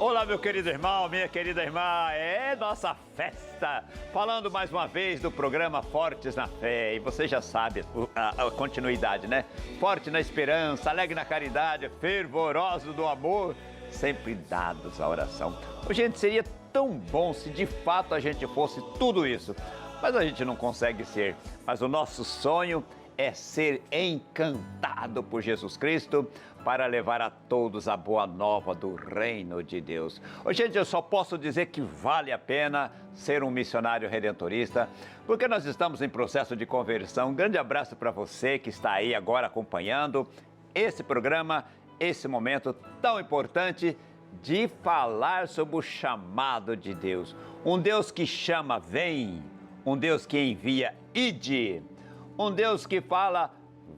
Olá, meu querido irmão, minha querida irmã, é nossa festa! Falando mais uma vez do programa Fortes na Fé, e você já sabe a continuidade, né? Forte na esperança, alegre na caridade, fervoroso do amor, sempre dados à oração. Gente, seria tão bom se de fato a gente fosse tudo isso, mas a gente não consegue ser. Mas o nosso sonho é ser encantado por Jesus Cristo para levar a todos a boa nova do reino de Deus. Gente, eu só posso dizer que vale a pena ser um missionário redentorista, porque nós estamos em processo de conversão. Um grande abraço para você que está aí agora acompanhando esse programa, esse momento tão importante de falar sobre o chamado de Deus. Um Deus que chama, vem. Um Deus que envia, ide. Um Deus que fala,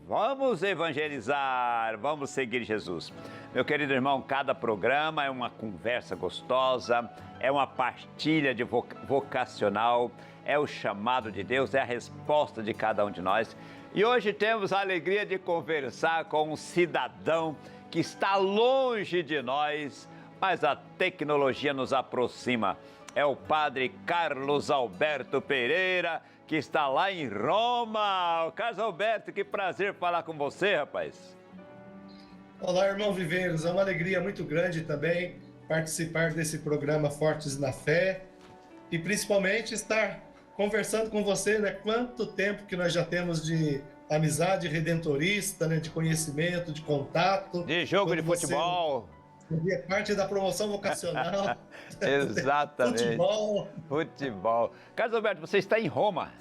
vamos evangelizar, vamos seguir Jesus. Meu querido irmão, cada programa é uma conversa gostosa, é uma partilha de vocacional, é o chamado de Deus, é a resposta de cada um de nós. E hoje temos a alegria de conversar com um cidadão que está longe de nós, mas a tecnologia nos aproxima. É o padre Carlos Alberto Pereira, que está lá em Roma. Carlos Alberto, que prazer falar com você, rapaz. Olá, irmão Viveiros. É uma alegria muito grande também participar desse programa Fortes na Fé e principalmente estar conversando com você, né? Quanto tempo que nós já temos de amizade redentorista, né? De conhecimento, de contato. De jogo de futebol. É parte da promoção vocacional. Exatamente. Futebol. Carlos Alberto, você está em Roma?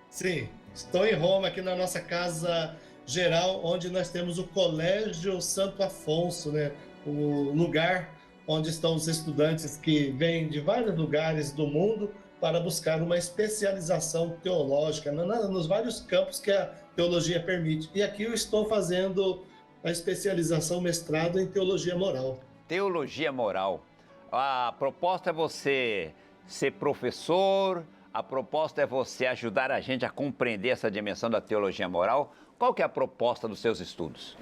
Sim, estou em Roma, aqui na nossa casa geral, onde nós temos o Colégio Santo Afonso, né? O lugar onde estão os estudantes que vêm de vários lugares do mundo para buscar uma especialização teológica nos vários campos que a teologia permite. E aqui eu estou fazendo a especialização mestrado em teologia moral. Teologia moral. A proposta é você ser professor, a proposta é você ajudar a gente a compreender essa dimensão da teologia moral. Qual que é a proposta dos seus estudos?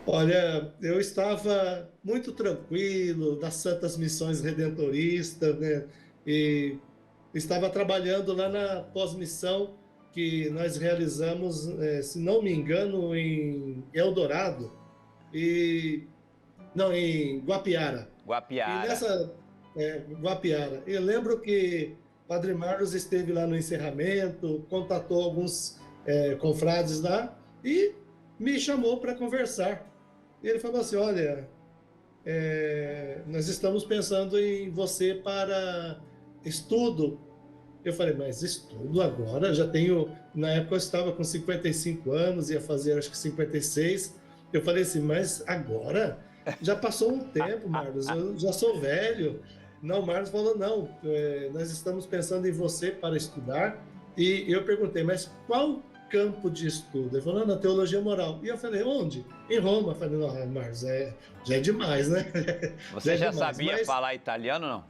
Olha, eu estava muito tranquilo das Santas Missões Redentoristas, né? E estava trabalhando lá na pós-missão que nós realizamos, se não me engano, em Eldorado, em Guapiara. Guapiara. E nessa Guapiara. Eu lembro que Padre Marlos esteve lá no encerramento, contatou alguns confrades lá e me chamou para conversar. E ele falou assim, olha, nós estamos pensando em você para estudo. Eu falei, mas estudo agora? Já tenho... Na época eu estava com 55 anos, ia fazer acho que 56. Eu falei assim, mas agora? Já passou um tempo, Marlos, eu já sou velho. Não, Marlos falou, não, nós estamos pensando em você para estudar. E eu perguntei, mas qual campo de estudo? Ele falou, na teologia moral. E eu falei, onde? Em Roma. Eu falei, não, Marlos, já é demais, né? Você já sabia falar italiano,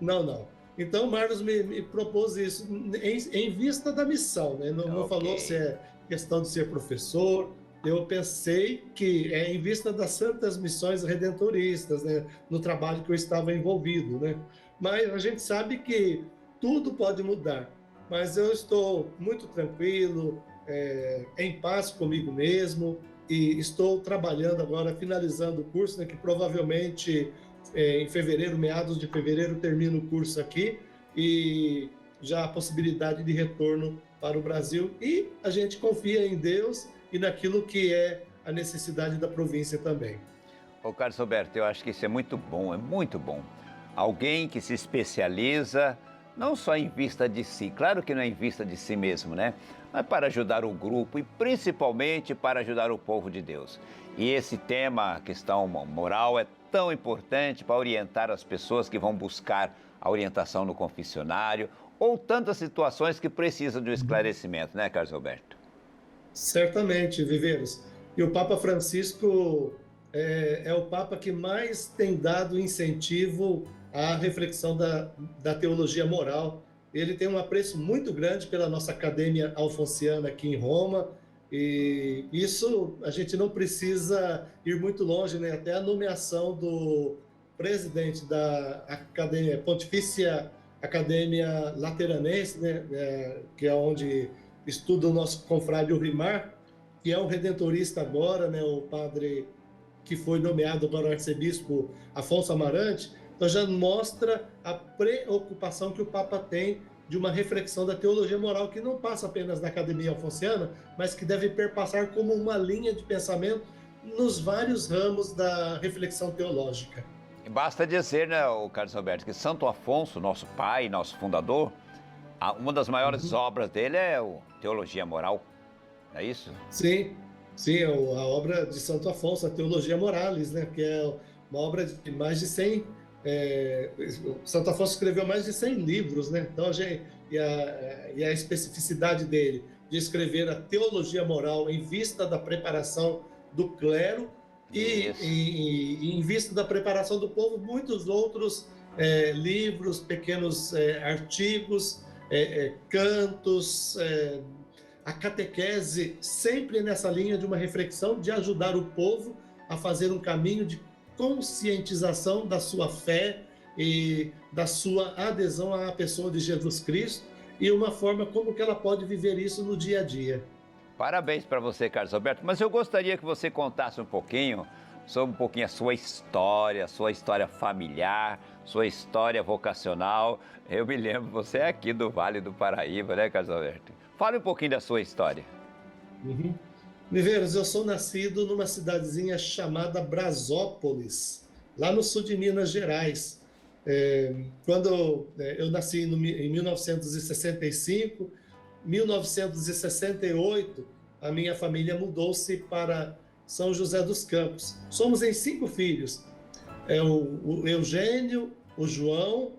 não? Não. Então, Marlos me propôs isso em vista da missão, né? Não falou se é questão de ser professor. Eu pensei que é em vista das Santas Missões Redentoristas, né? No trabalho que eu estava envolvido, né? Mas a gente sabe que tudo pode mudar. Mas eu estou muito tranquilo, em paz comigo mesmo, e estou trabalhando agora, finalizando o curso, né? Que provavelmente... em fevereiro, meados de fevereiro, termino o curso aqui e já a possibilidade de retorno para o Brasil. E a gente confia em Deus e naquilo que é a necessidade da província também. Ô Carlos Alberto, eu acho que isso é muito bom. Alguém que se especializa não só em vista de si, claro que não é em vista de si mesmo, né? Mas para ajudar o grupo e principalmente para ajudar o povo de Deus. E esse tema, a questão moral, é tão importante para orientar as pessoas que vão buscar a orientação no confessionário ou tantas situações que precisam de um esclarecimento, né, Carlos Alberto? Certamente, Viveiros. E o Papa Francisco é o Papa que mais tem dado incentivo à reflexão da teologia moral. Ele tem um apreço muito grande pela nossa Academia Alfonsiana aqui em Roma E isso a gente não precisa ir muito longe, né? Até a nomeação do presidente da Academia, Pontifícia Academia Lateranense, né? Que é onde estuda o nosso confrade Urimar, que é um redentorista agora, né? O padre que foi nomeado para o arcebispo Afonso Amarante, então já mostra a preocupação que o Papa tem de uma reflexão da teologia moral que não passa apenas na Academia Alfonsiana, mas que deve perpassar como uma linha de pensamento nos vários ramos da reflexão teológica. E basta dizer, né, o Carlos Alberto, que Santo Afonso, nosso pai, nosso fundador, uma das maiores obras dele é o Teologia Moral, não é isso? Sim, sim, a obra de Santo Afonso, a Teologia Moralis, né, que é uma obra de mais de 100. Santo Afonso escreveu mais de 100 livros, né? Então, e a especificidade dele de escrever a teologia moral em vista da preparação do clero e em vista da preparação do povo, muitos outros livros, pequenos artigos, cantos, a catequese sempre nessa linha de uma reflexão de ajudar o povo a fazer um caminho de conscientização da sua fé e da sua adesão à pessoa de Jesus Cristo e uma forma como que ela pode viver isso no dia a dia. Parabéns para você, Carlos Alberto, mas eu gostaria que você contasse um pouquinho sobre a sua história familiar, sua história vocacional. Eu me lembro, você é aqui do Vale do Paraíba, né, Carlos Alberto? Fale um pouquinho da sua história. Miveiros, eu sou nascido numa cidadezinha chamada Brasópolis, lá no sul de Minas Gerais. Quando eu nasci em 1965, 1968, a minha família mudou-se para São José dos Campos. Somos em 5 filhos, o Eugênio, o João,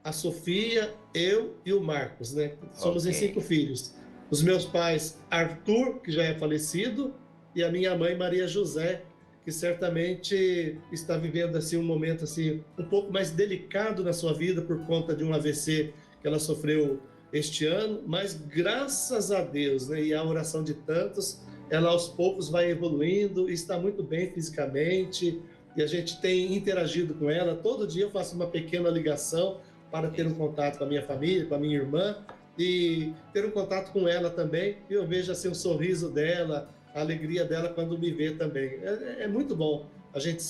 a Sofia, eu e o Marcos, né? Somos em 5 filhos. Os meus pais, Arthur, que já é falecido, e a minha mãe, Maria José, que certamente está vivendo assim um momento assim um pouco mais delicado na sua vida por conta de um AVC que ela sofreu este ano, mas graças a Deus, né, e a oração de tantos, ela aos poucos vai evoluindo, está muito bem fisicamente, e a gente tem interagido com ela. Todo dia eu faço uma pequena ligação para ter um contato com a minha família, com a minha irmã, e ter um contato com ela também, e eu vejo assim o sorriso dela, a alegria dela quando me vê também. É muito bom a gente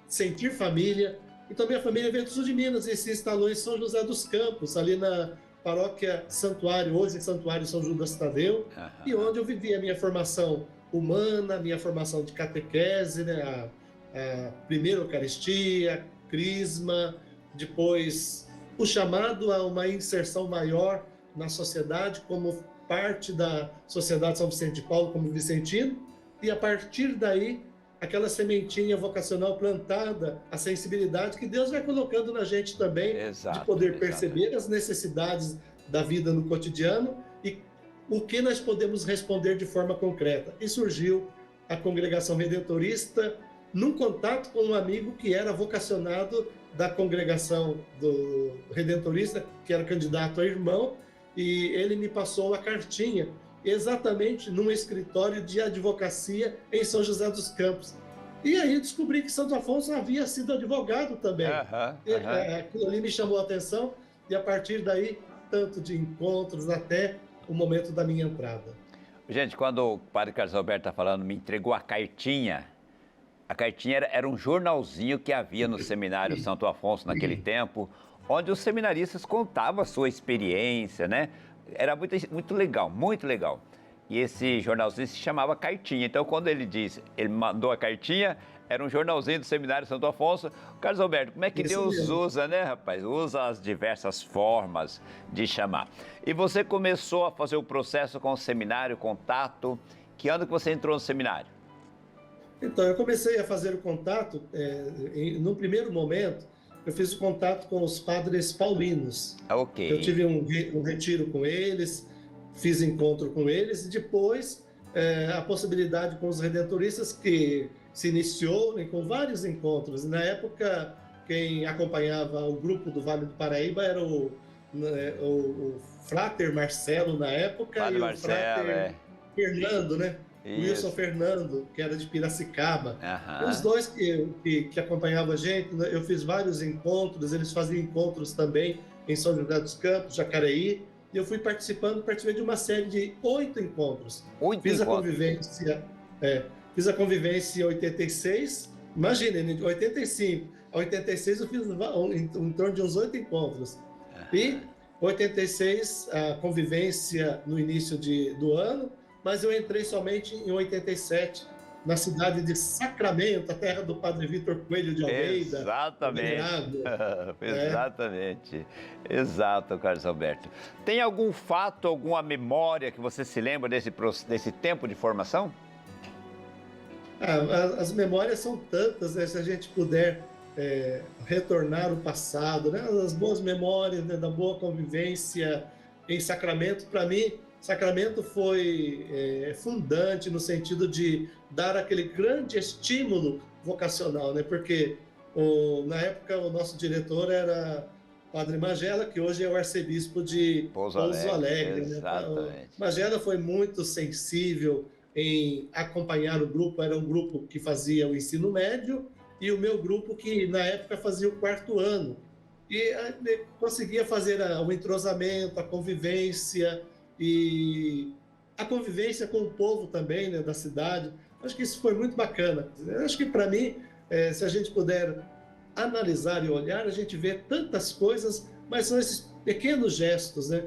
sentir família. Então, minha família veio do sul de Minas e se instalou em São José dos Campos, ali na paróquia Santuário, hoje Santuário São Judas Tadeu, e onde eu vivi a minha formação humana, minha formação de catequese, né? A primeira Eucaristia, Crisma, depois o chamado a uma inserção maior na sociedade como parte da Sociedade São Vicente de Paulo como vicentino, e a partir daí aquela sementinha vocacional plantada, a sensibilidade que Deus vai colocando na gente também, de poder perceber as necessidades da vida no cotidiano e o que nós podemos responder de forma concreta. E surgiu a Congregação Redentorista num contato com um amigo que era vocacionado da Congregação do Redentorista, que era candidato a irmão, e ele me passou a cartinha exatamente num escritório de advocacia em São José dos Campos. E aí descobri que Santo Afonso havia sido advogado também. Aquilo ali me chamou a atenção e a partir daí, tanto de encontros até o momento da minha entrada. Gente, quando o padre Carlos Alberto está falando, me entregou a cartinha era um jornalzinho que havia no seminário Santo Afonso naquele tempo, onde os seminaristas contavam a sua experiência, né? Era muito legal, muito legal. E esse jornalzinho se chamava Cartinha. Então, quando ele mandou a cartinha, era um jornalzinho do Seminário Santo Afonso. Carlos Alberto, como é que Deus usa, né, rapaz? Usa as diversas formas de chamar. E você começou a fazer o processo com o seminário, contato. Que ano que você entrou no seminário? Então, eu comecei a fazer o contato, no primeiro momento, eu fiz o contato com os padres paulinos. Ok. Eu tive um retiro com eles, fiz encontro com eles, e depois a possibilidade com os redentoristas, que se iniciou, né, com vários encontros. Na época, quem acompanhava o grupo do Vale do Paraíba era o Frater Marcelo, na época, Padre e o Marcelo, Frater Fernando, né? Wilson Isso. Fernando, que era de Piracicaba. Os Aham. dois que acompanhavam a gente, né? Eu fiz vários encontros, eles faziam encontros também em São José dos Campos, Jacareí, e eu fui participei de uma série de 8 encontros. Oito Fiz a encontros. convivência, fiz a convivência em 86, imagina, de 85 a 86 eu fiz em torno de uns 8 encontros. E 86, a convivência no início do ano, mas eu entrei somente em 87, na cidade de Sacramento, a terra do padre Vitor Coelho de Almeida, o Exatamente. venerável, né? Exatamente. Exato, Carlos Alberto. Tem algum fato, alguma memória que você se lembra desse tempo de formação? As memórias são tantas, né? Se a gente puder retornar o passado, né? As boas memórias, né? Da boa convivência em Sacramento. Para mim, Sacramento foi fundante no sentido de dar aquele grande estímulo vocacional, né? Porque na época o nosso diretor era Padre Magela, que hoje é o arcebispo de Pouso Pouso Alegre, Alegre, né? O exatamente. Magela foi muito sensível em acompanhar o grupo. Era um grupo que fazia o ensino médio e o meu grupo que na época fazia o 4º ano. E conseguia fazer o entrosamento, a convivência e a convivência com o povo também, né, da cidade. Acho que isso foi muito bacana. Acho que para mim, se a gente puder analisar e olhar, a gente vê tantas coisas, mas são esses pequenos gestos, né?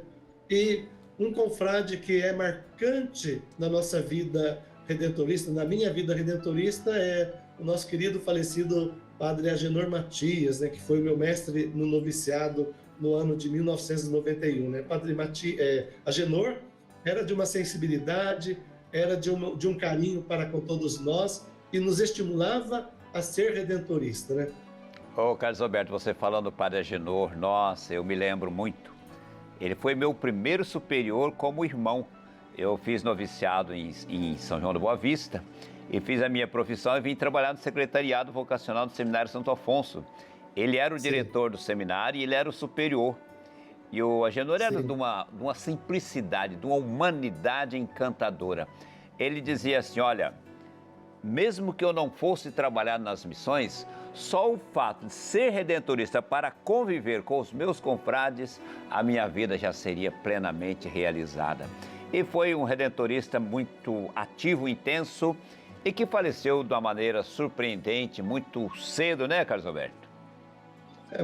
E um confrade que é marcante na nossa vida redentorista, na minha vida redentorista, é o nosso querido falecido Padre Agenor Matias, né, que foi o meu mestre no noviciado no ano de 1991. Né? Padre Agenor era de uma sensibilidade, era de um carinho para com todos nós e nos estimulava a ser redentorista. Né? Ô, Carlos Alberto, você falando do Padre Agenor, nossa, eu me lembro muito. Ele foi meu primeiro superior como irmão. Eu fiz noviciado em São João da Boa Vista e fiz a minha profissão e vim trabalhar no secretariado vocacional do Seminário Santo Afonso. Ele era o diretor do seminário e ele era o superior. E o Agenor era de uma simplicidade, de uma humanidade encantadora. Ele dizia assim, olha, mesmo que eu não fosse trabalhar nas missões, só o fato de ser redentorista para conviver com os meus confrades, a minha vida já seria plenamente realizada. E foi um redentorista muito ativo, intenso e que faleceu de uma maneira surpreendente, muito cedo, né, Carlos Alberto?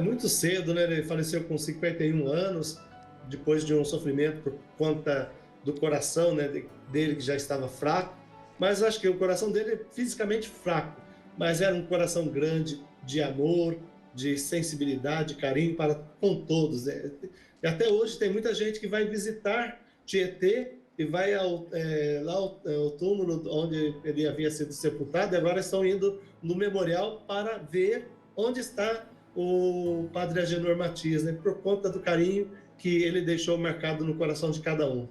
Muito cedo, né? Ele faleceu com 51 anos, depois de um sofrimento por conta do coração, né, dele que já estava fraco. Mas acho que o coração dele é fisicamente fraco, mas era um coração grande, de amor, de sensibilidade, de carinho para com todos. Né? E até hoje tem muita gente que vai visitar Tietê e vai lá ao túmulo onde ele havia sido sepultado, e agora estão indo no memorial para ver onde está o Padre Agenor Matias, né? Por conta do carinho que ele deixou marcado no coração de cada um.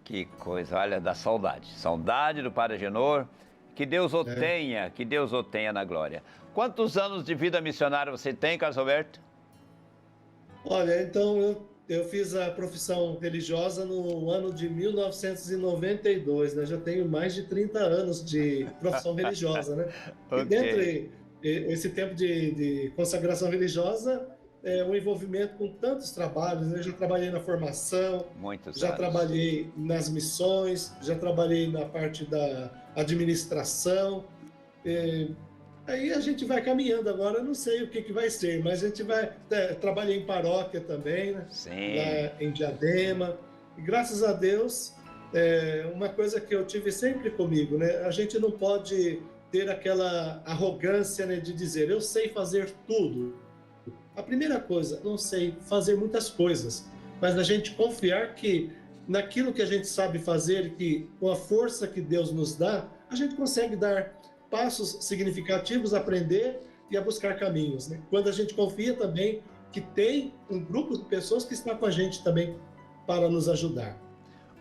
Que coisa, olha, da saudade. Saudade do Padre Agenor. Que Deus o tenha, que Deus o tenha na glória. Quantos anos de vida missionária você tem, Carlos Alberto? Olha, então eu fiz a profissão religiosa no ano de 1992, né? Já tenho mais de 30 anos de profissão religiosa, né? E Ok. dentre esse tempo de consagração religiosa, o envolvimento com tantos trabalhos, né? Eu já trabalhei na formação, Muitos já anos. trabalhei nas missões, já trabalhei na parte da administração. Aí a gente vai caminhando agora, eu não sei o que vai ser, mas a gente vai. Trabalhei em paróquia também, né? Sim. Lá em Diadema. E graças a Deus, uma coisa que eu tive sempre comigo, né? A gente não pode ter aquela arrogância, né, de dizer eu sei fazer tudo. A primeira coisa, não sei fazer muitas coisas, mas a gente confiar que naquilo que a gente sabe fazer, que com a força que Deus nos dá, a gente consegue dar passos significativos, aprender e a buscar caminhos. Né? Quando a gente confia também que tem um grupo de pessoas que está com a gente também para nos ajudar.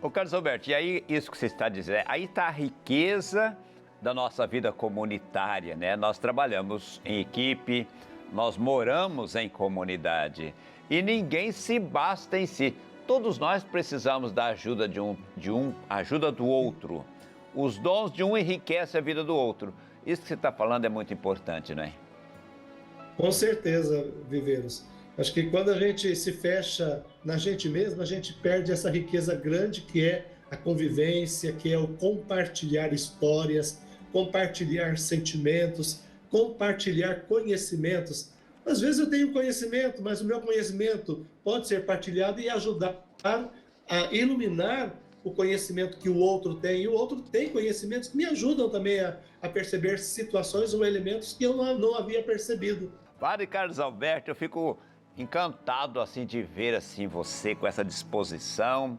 Ô, Carlos Alberto, e aí isso que você está dizendo, aí está a riqueza da nossa vida comunitária, né? Nós trabalhamos em equipe, nós moramos em comunidade e ninguém se basta em si. Todos nós precisamos da ajuda de um ajuda do outro. os dons de um enriquecem a vida do outro. Isso que você está falando é muito importante, não é? Com certeza, Viveiros. Acho que quando a gente se fecha na gente mesmo, a gente perde essa riqueza grande que é a convivência, que é o compartilhar histórias, compartilhar sentimentos, compartilhar conhecimentos. Às vezes eu tenho conhecimento, mas o meu conhecimento pode ser partilhado e ajudar a iluminar o conhecimento que o outro tem. E o outro tem conhecimentos que me ajudam também a perceber situações ou elementos que eu não havia percebido. Padre Carlos Alberto, eu fico encantado assim de ver assim você com essa disposição,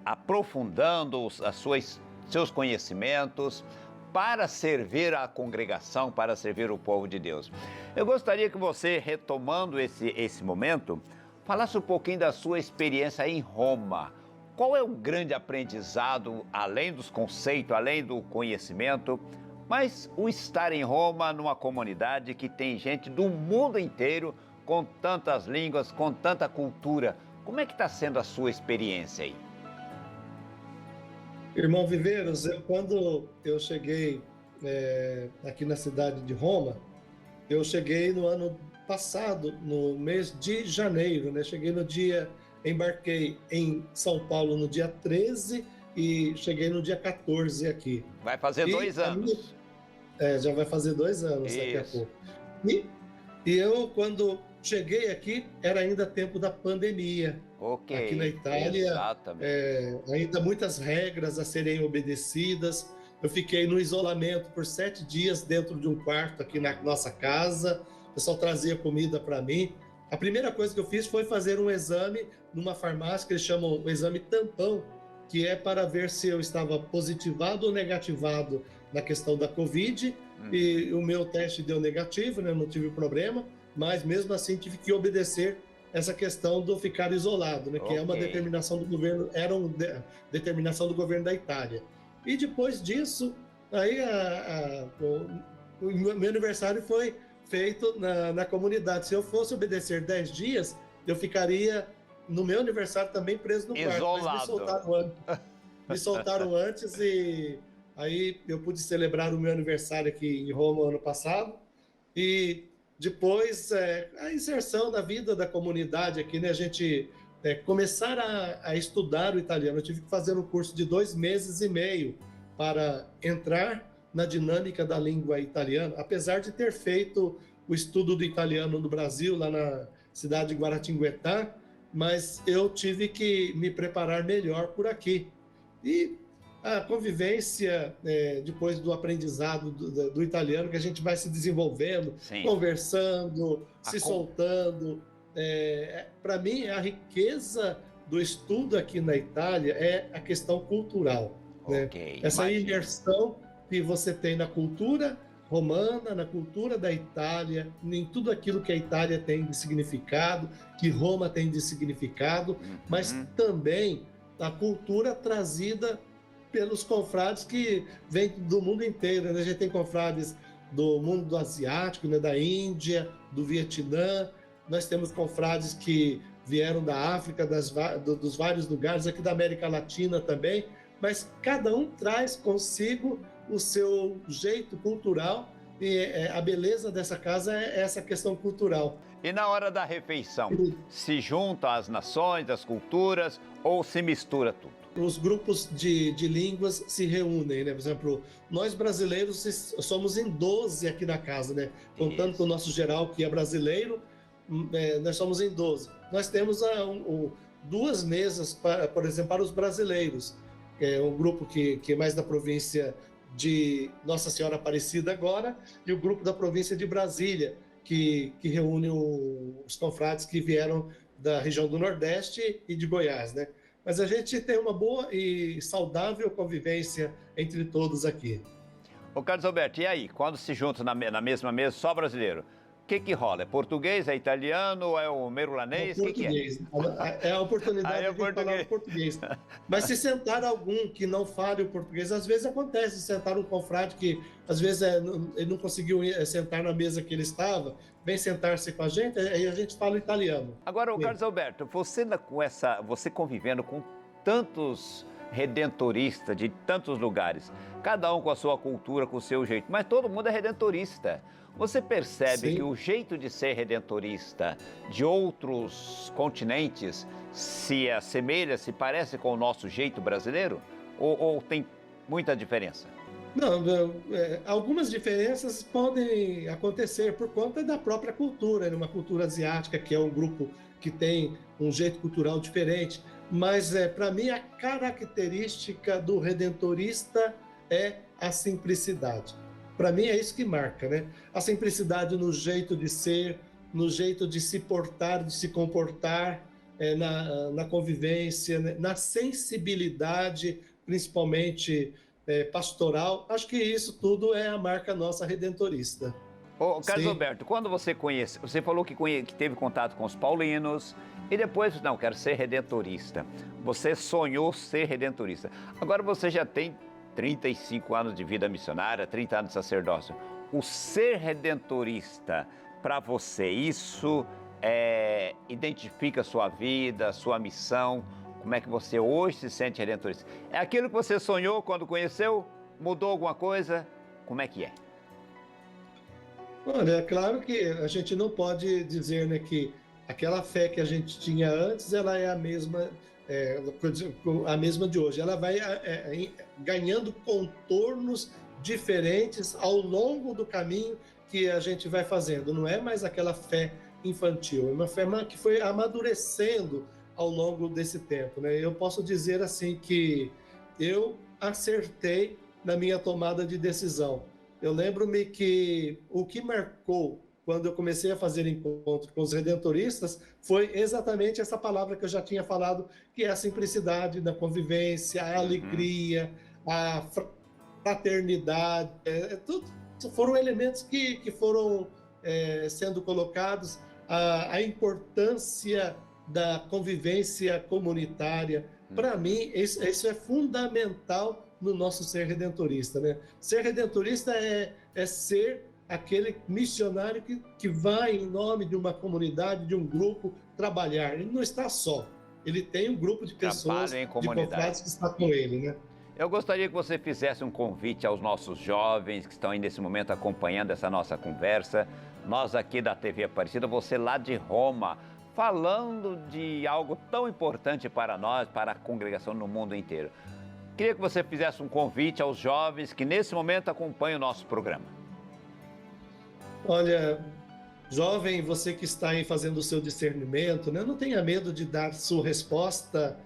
aprofundando seus conhecimentos para servir a congregação, para servir o povo de Deus. Eu gostaria que você, retomando esse momento, falasse um pouquinho da sua experiência em Roma. Qual é o grande aprendizado, além dos conceitos, além do conhecimento, mas o estar em Roma, numa comunidade que tem gente do mundo inteiro, com tantas línguas, com tanta cultura. Como é que está sendo a sua experiência aí? Irmão Viveiros, quando eu cheguei aqui na cidade de Roma, eu cheguei no ano passado, no mês de janeiro, né? Embarquei em São Paulo no dia 13 e cheguei no dia 14 aqui. Vai fazer 2 anos. Já vai fazer 2 anos daqui a pouco. E eu, quando cheguei aqui, era ainda tempo da pandemia. Ok, aqui na Itália, exatamente. ainda muitas regras a serem obedecidas. Eu fiquei no isolamento por 7 dias dentro de um quarto aqui na nossa casa. O pessoal trazia comida para mim. A primeira coisa que eu fiz foi fazer um exame numa farmácia que eles chamam o exame tampão, que é para ver se eu estava positivado ou negativado na questão da Covid. E o meu teste deu negativo, né? Não tive problema, mas mesmo assim tive que obedecer essa questão do ficar isolado, né? Que é uma determinação do governo, determinação do governo da Itália. E depois disso, aí o meu aniversário foi feito na comunidade. Se eu fosse obedecer 10 dias, eu ficaria no meu aniversário também preso no quarto. Isolado. Mas me soltaram antes e aí eu pude celebrar o meu aniversário aqui em Roma ano passado. E depois a inserção da vida da comunidade aqui, né? A gente começar a estudar o italiano. Eu tive que fazer um curso de 2 meses e meio para entrar na dinâmica da língua italiana, apesar de ter feito o estudo do italiano no Brasil, lá na cidade de Guaratinguetá, mas eu tive que me preparar melhor por aqui. E a convivência, depois do aprendizado do italiano, que a gente vai se desenvolvendo, sim, conversando, se soltando. Para mim, a riqueza do estudo aqui na Itália é a questão cultural. Né? Essa imersão que você tem na cultura romana, na cultura da Itália, em tudo aquilo que a Itália tem de significado, que Roma tem de significado, mas também a cultura trazida pelos confrades que vêm do mundo inteiro. Né? A gente tem confrades do mundo asiático, né? Da Índia, do Vietnã. Nós temos confrades que vieram da África, dos vários lugares, aqui da América Latina também, mas cada um traz consigo o seu jeito cultural e a beleza dessa casa é essa questão cultural. E na hora da refeição, se juntam as nações, as culturas ou se mistura tudo? Os grupos de línguas se reúnem, né? Por exemplo, nós brasileiros somos em 12 aqui na casa, né? Contando com o nosso geral, que é brasileiro, nós somos em 12. Nós temos 2 mesas, por exemplo, para os brasileiros. É um grupo que é mais da província de Nossa Senhora Aparecida agora, e o grupo da província de Brasília, que reúne os confrades que vieram da região do Nordeste e de Goiás, né? Mas a gente tem uma boa e saudável convivência entre todos aqui. Ô Carlos Alberto, e aí? Quando se juntam na mesma mesa, só brasileiro, o que rola? É português, é italiano, é o merulanês? O que é? É a oportunidade de falar o português. Mas se sentar algum que não fale o português, às vezes acontece, sentar um confrade que às vezes ele não conseguiu sentar na mesa que ele estava, vem sentar-se com a gente, aí a gente fala italiano. Agora, o Carlos Alberto, você convivendo com tantos redentorista de tantos lugares, cada um com a sua cultura, com o seu jeito, mas todo mundo é redentorista. Você percebe Sim. que o jeito de ser redentorista de outros continentes se assemelha, se parece com o nosso jeito brasileiro? Ou tem muita diferença? Não, algumas diferenças podem acontecer por conta da própria cultura, né? Uma cultura asiática, que é um grupo que tem um jeito cultural diferente, mas para mim a característica do redentorista é a simplicidade. Para mim é isso que marca, né? A simplicidade no jeito de ser, no jeito de se portar, de se comportar, na convivência, né? Na sensibilidade, principalmente pastoral. Acho que isso tudo é a marca nossa redentorista. Ô, Carlos Sim. Alberto, quando você conhece, você falou que teve contato com os paulinos e depois, não, quero ser redentorista. Você sonhou ser redentorista. Agora você já tem 35 anos de vida missionária, 30 anos de sacerdócio. O ser redentorista, para você, isso identifica a sua vida, a sua missão? Como é que você hoje se sente redentorista? É aquilo que você sonhou quando conheceu? Mudou alguma coisa? Como é que é? Olha, é claro que a gente não pode dizer, né, que aquela fé que a gente tinha antes, ela é é, a mesma de hoje. Ela vai ganhando contornos diferentes ao longo do caminho que a gente vai fazendo. Não é mais aquela fé infantil, é uma fé que foi amadurecendo ao longo desse tempo, né? Eu posso dizer assim que eu acertei na minha tomada de decisão. Eu lembro-me que o que marcou quando eu comecei a fazer encontro com os redentoristas foi exatamente essa palavra que eu já tinha falado, que é a simplicidade da convivência, a Uhum. alegria, a fraternidade, tudo foram elementos que foram sendo colocados, a importância da convivência comunitária. Para Uhum. mim, isso é fundamental no nosso ser redentorista, né? Ser redentorista é ser aquele missionário que vai em nome de uma comunidade, de um grupo, trabalhar. Ele não está só, ele tem um grupo de Trabalho pessoas, em de comunidade. confrades que está com ele, né? Eu gostaria que você fizesse um convite aos nossos jovens que estão aí nesse momento acompanhando essa nossa conversa. Nós aqui da TV Aparecida, você lá de Roma, falando de algo tão importante para nós, para a congregação no mundo inteiro. Queria que você fizesse um convite aos jovens que nesse momento acompanham o nosso programa. Olha, jovem, você que está aí fazendo o seu discernimento, né? Não tenha medo de dar sua resposta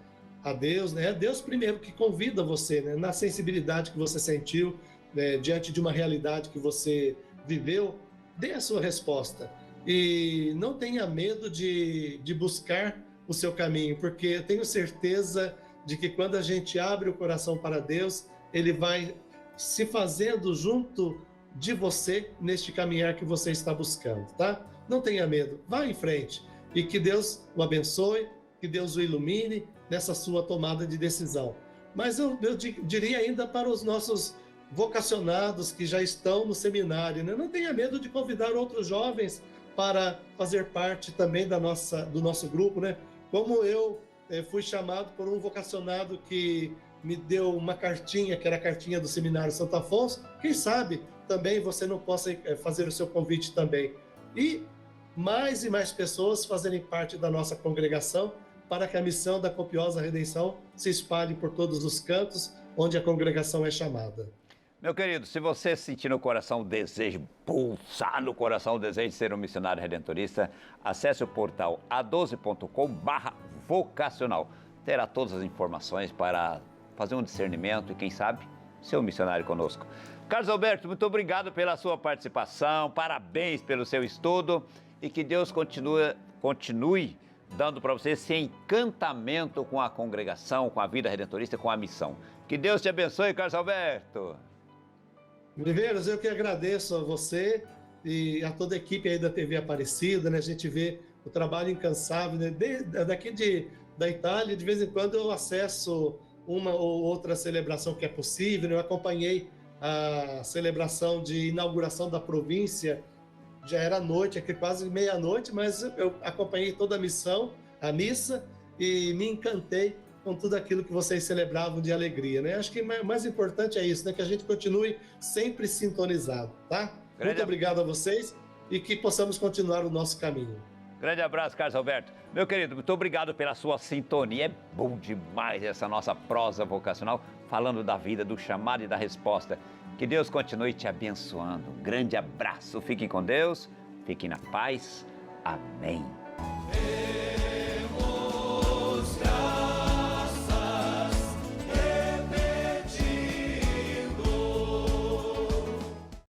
a Deus, né? É Deus primeiro que convida você, né? Na sensibilidade que você sentiu, né? Diante de uma realidade que você viveu, dê a sua resposta. E não tenha medo de buscar o seu caminho, porque eu tenho certeza de que quando a gente abre o coração para Deus, Ele vai se fazendo junto de você neste caminhar que você está buscando, tá? Não tenha medo, vá em frente e que Deus o abençoe, que Deus o ilumine nessa sua tomada de decisão. Mas eu diria ainda para os nossos vocacionados que já estão no seminário, né? Não tenha medo de convidar outros jovens para fazer parte também do nosso grupo, né? Como eu fui chamado por um vocacionado que me deu uma cartinha, que era a cartinha do Seminário Santo Afonso, quem sabe também você não possa fazer o seu convite também. E mais pessoas fazerem parte da nossa congregação para que a missão da copiosa redenção se espalhe por todos os cantos onde a congregação é chamada. Meu querido, se você sentir no coração o desejo, pulsar no coração o desejo de ser um missionário redentorista, acesse o portal a12.com/vocacional. Terá todas as informações para fazer um discernimento e, quem sabe, ser um missionário conosco. Carlos Alberto, muito obrigado pela sua participação, parabéns pelo seu estudo e que Deus continue dando para você esse encantamento com a congregação, com a vida redentorista, com a missão. Que Deus te abençoe, Carlos Alberto. Riveiros, eu que agradeço a você e a toda a equipe aí da TV Aparecida, né? A gente vê o trabalho incansável, né? Da Itália, de vez em quando eu acesso uma ou outra celebração que é possível, né? Eu acompanhei a celebração de inauguração da província, já era noite, aqui quase meia-noite, mas eu acompanhei toda a missa, e me encantei com tudo aquilo que vocês celebravam de alegria, né? Acho que mais importante é isso, né? Que a gente continue sempre sintonizado, tá? Muito obrigado a vocês e que possamos continuar o nosso caminho. Grande abraço, Carlos Alberto. Meu querido, muito obrigado pela sua sintonia. É bom demais essa nossa prosa vocacional, falando da vida, do chamado e da resposta. Que Deus continue te abençoando. Grande abraço. Fiquem com Deus, fiquem na paz. Amém.